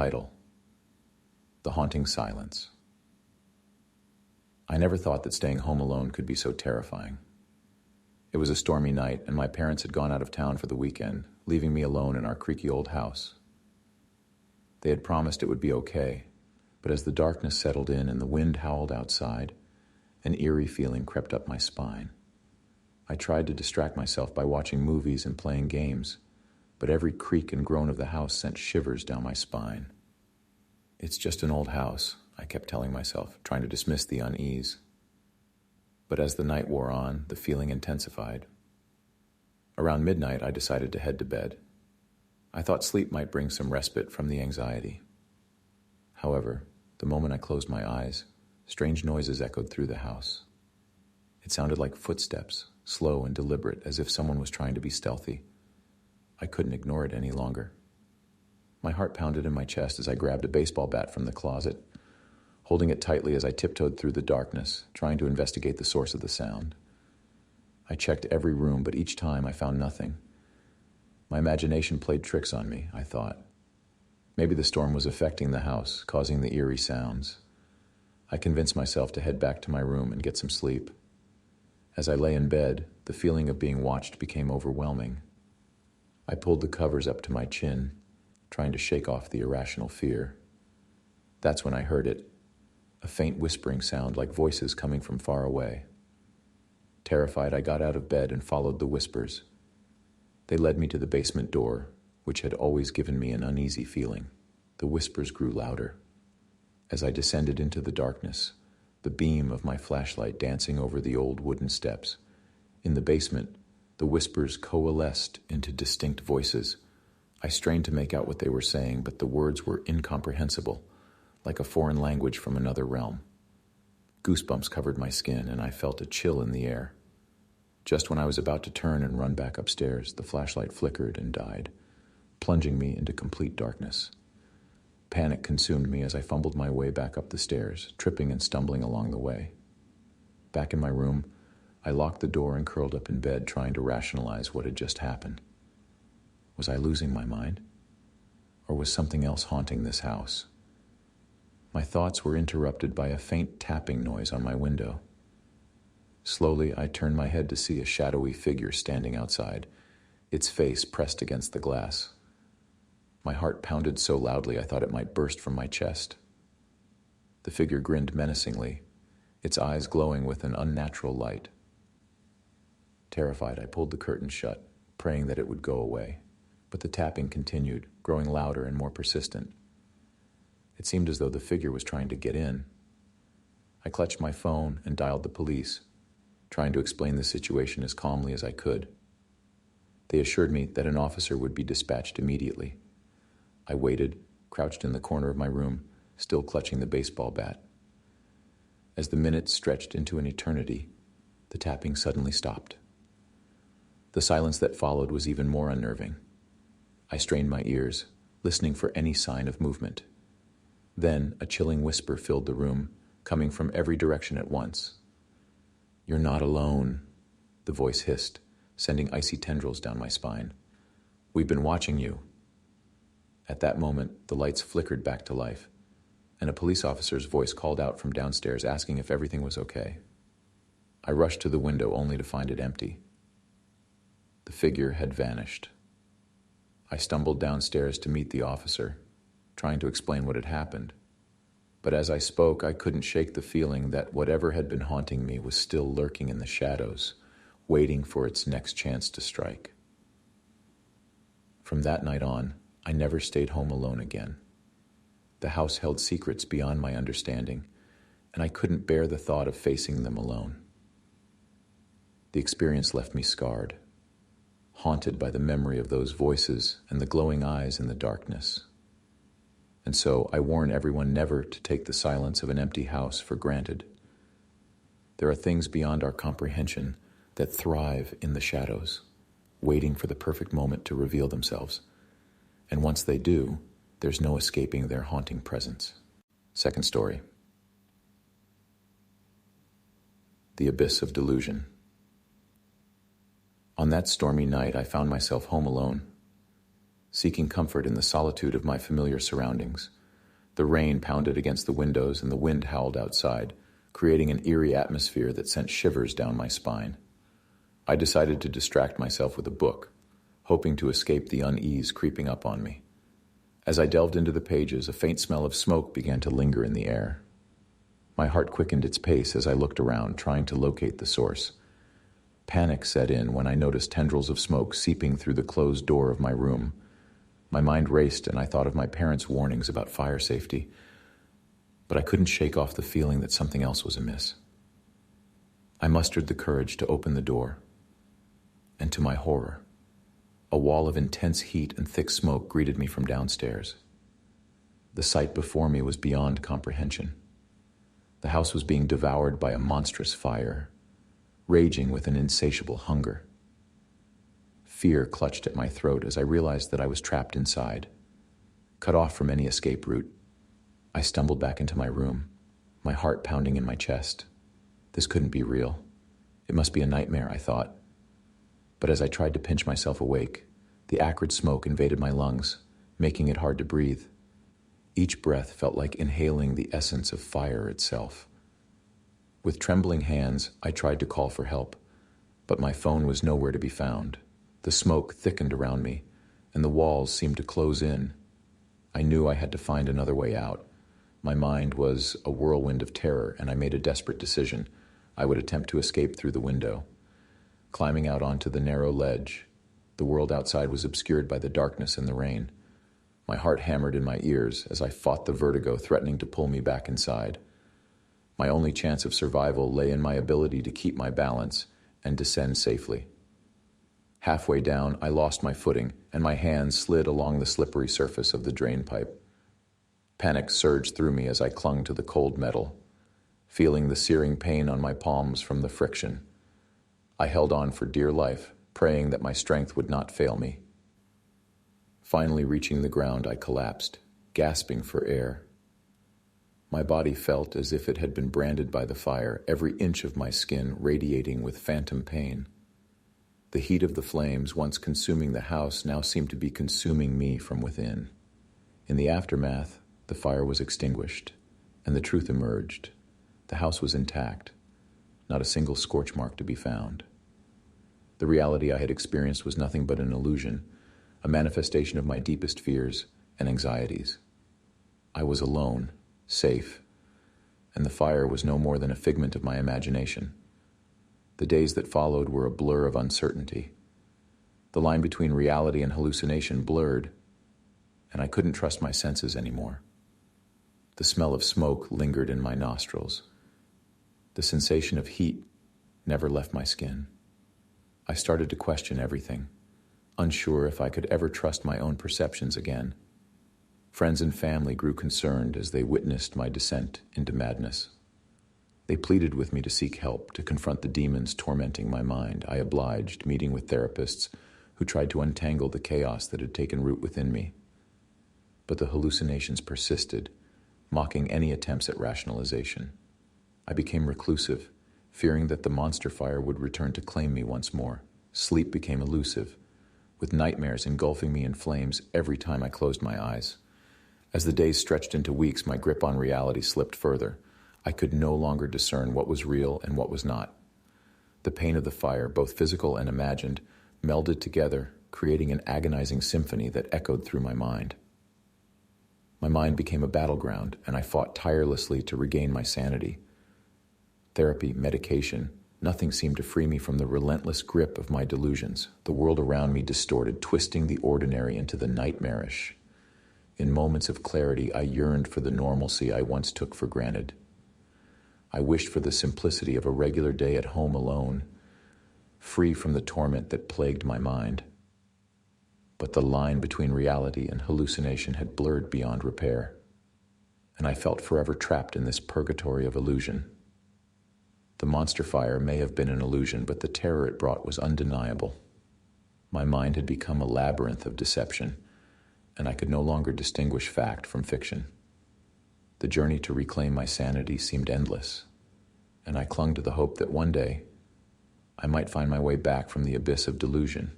Title: The Haunting Silence. I never thought that staying home alone could be so terrifying. It was a stormy night, and my parents had gone out of town for the weekend, leaving me alone in our creaky old house. They had promised it would be okay, but as the darkness settled in and the wind howled outside, an eerie feeling crept up my spine. I tried to distract myself by watching movies and playing games, but every creak and groan of the house sent shivers down my spine. It's just an old house, I kept telling myself, trying to dismiss the unease. But as the night wore on, the feeling intensified. Around midnight, I decided to head to bed. I thought sleep might bring some respite from the anxiety. However, the moment I closed my eyes, strange noises echoed through the house. It sounded like footsteps, slow and deliberate, as if someone was trying to be stealthy. I couldn't ignore it any longer. My heart pounded in my chest as I grabbed a baseball bat from the closet, holding it tightly as I tiptoed through the darkness, trying to investigate the source of the sound. I checked every room, but each time I found nothing. My imagination played tricks on me, I thought. Maybe the storm was affecting the house, causing the eerie sounds. I convinced myself to head back to my room and get some sleep. As I lay in bed, the feeling of being watched became overwhelming. I pulled the covers up to my chin, trying to shake off the irrational fear. That's when I heard it, a faint whispering sound like voices coming from far away. Terrified, I got out of bed and followed the whispers. They led me to the basement door, which had always given me an uneasy feeling. The whispers grew louder. As I descended into the darkness, the beam of my flashlight dancing over the old wooden steps. In the basement, the whispers coalesced into distinct voices. I strained to make out what they were saying, but the words were incomprehensible, like a foreign language from another realm. Goosebumps covered my skin, and I felt a chill in the air. Just when I was about to turn and run back upstairs, the flashlight flickered and died, plunging me into complete darkness. Panic consumed me as I fumbled my way back up the stairs, tripping and stumbling along the way. Back in my room, I locked the door and curled up in bed, trying to rationalize what had just happened. Was I losing my mind? Or was something else haunting this house? My thoughts were interrupted by a faint tapping noise on my window. Slowly, I turned my head to see a shadowy figure standing outside, its face pressed against the glass. My heart pounded so loudly I thought it might burst from my chest. The figure grinned menacingly, its eyes glowing with an unnatural light. Terrified, I pulled the curtain shut, praying that it would go away. But the tapping continued, growing louder and more persistent. It seemed as though the figure was trying to get in. I clutched my phone and dialed the police, trying to explain the situation as calmly as I could. They assured me that an officer would be dispatched immediately. I waited, crouched in the corner of my room, still clutching the baseball bat. As the minutes stretched into an eternity, the tapping suddenly stopped. The silence that followed was even more unnerving. I strained my ears, listening for any sign of movement. Then a chilling whisper filled the room, coming from every direction at once. "You're not alone," the voice hissed, sending icy tendrils down my spine. "We've been watching you." At that moment, the lights flickered back to life, and a police officer's voice called out from downstairs asking if everything was okay. I rushed to the window only to find it empty. The figure had vanished. I stumbled downstairs to meet the officer, trying to explain what had happened. But as I spoke, I couldn't shake the feeling that whatever had been haunting me was still lurking in the shadows, waiting for its next chance to strike. From that night on, I never stayed home alone again. The house held secrets beyond my understanding, and I couldn't bear the thought of facing them alone. The experience left me scarred, haunted by the memory of those voices and the glowing eyes in the darkness. And so I warn everyone never to take the silence of an empty house for granted. There are things beyond our comprehension that thrive in the shadows, waiting for the perfect moment to reveal themselves. And once they do, there's no escaping their haunting presence. Second story. The Abyss of Delusion. On that stormy night, I found myself home alone. seeking comfort in the solitude of my familiar surroundings. The rain pounded against the windows and the wind howled outside, creating an eerie atmosphere that sent shivers down my spine. I decided to distract myself with a book, hoping to escape the unease creeping up on me. As I delved into the pages, a faint smell of smoke began to linger in the air. My heart quickened its pace as I looked around, trying to locate the source. Panic set in when I noticed tendrils of smoke seeping through the closed door of my room. My mind raced and I thought of my parents' warnings about fire safety, but I couldn't shake off the feeling that something else was amiss. I mustered the courage to open the door, and to my horror, a wall of intense heat and thick smoke greeted me from downstairs. The sight before me was beyond comprehension. The house was being devoured by a monstrous fire, raging with an insatiable hunger. Fear clutched at my throat as I realized that I was trapped inside, cut off from any escape route. I stumbled back into my room, my heart pounding in my chest. This couldn't be real. It must be a nightmare, I thought. But as I tried to pinch myself awake, the acrid smoke invaded my lungs, making it hard to breathe. Each breath felt like inhaling the essence of fire itself. With trembling hands, I tried to call for help, but my phone was nowhere to be found. The smoke thickened around me, and the walls seemed to close in. I knew I had to find another way out. My mind was a whirlwind of terror, and I made a desperate decision. I would attempt to escape through the window. Climbing out onto the narrow ledge, the world outside was obscured by the darkness and the rain. My heart hammered in my ears as I fought the vertigo threatening to pull me back inside. My only chance of survival lay in my ability to keep my balance and descend safely. Halfway down, I lost my footing, and my hands slid along the slippery surface of the drain pipe. Panic surged through me as I clung to the cold metal, feeling the searing pain on my palms from the friction. I held on for dear life, praying that my strength would not fail me. Finally reaching the ground, I collapsed, gasping for air. My body felt as if it had been branded by the fire, every inch of my skin radiating with phantom pain. The heat of the flames, once consuming the house, now seemed to be consuming me from within. In the aftermath, the fire was extinguished, and the truth emerged. The house was intact, not a single scorch mark to be found. The reality I had experienced was nothing but an illusion, a manifestation of my deepest fears and anxieties. I was alone, safe, and the fire was no more than a figment of my imagination. The days that followed were a blur of uncertainty. The line between reality and hallucination blurred, and I couldn't trust my senses anymore. The smell of smoke lingered in my nostrils. The sensation of heat never left my skin. I started to question everything, unsure if I could ever trust my own perceptions again. Friends and family grew concerned as they witnessed my descent into madness. They pleaded with me to seek help, to confront the demons tormenting my mind. I obliged, meeting with therapists who tried to untangle the chaos that had taken root within me. But the hallucinations persisted, mocking any attempts at rationalization. I became reclusive, fearing that the monster fire would return to claim me once more. Sleep became elusive, with nightmares engulfing me in flames every time I closed my eyes. As the days stretched into weeks, my grip on reality slipped further. I could no longer discern what was real and what was not. The pain of the fire, both physical and imagined, melded together, creating an agonizing symphony that echoed through my mind. My mind became a battleground, and I fought tirelessly to regain my sanity. Therapy, medication, nothing seemed to free me from the relentless grip of my delusions. The world around me distorted, twisting the ordinary into the nightmarish. In moments of clarity, I yearned for the normalcy I once took for granted. I wished for the simplicity of a regular day at home alone, free from the torment that plagued my mind. But the line between reality and hallucination had blurred beyond repair, and I felt forever trapped in this purgatory of illusion. The monster fire may have been an illusion, but the terror it brought was undeniable. My mind had become a labyrinth of deception, and I could no longer distinguish fact from fiction. The journey to reclaim my sanity seemed endless, and I clung to the hope that one day I might find my way back from the abyss of delusion.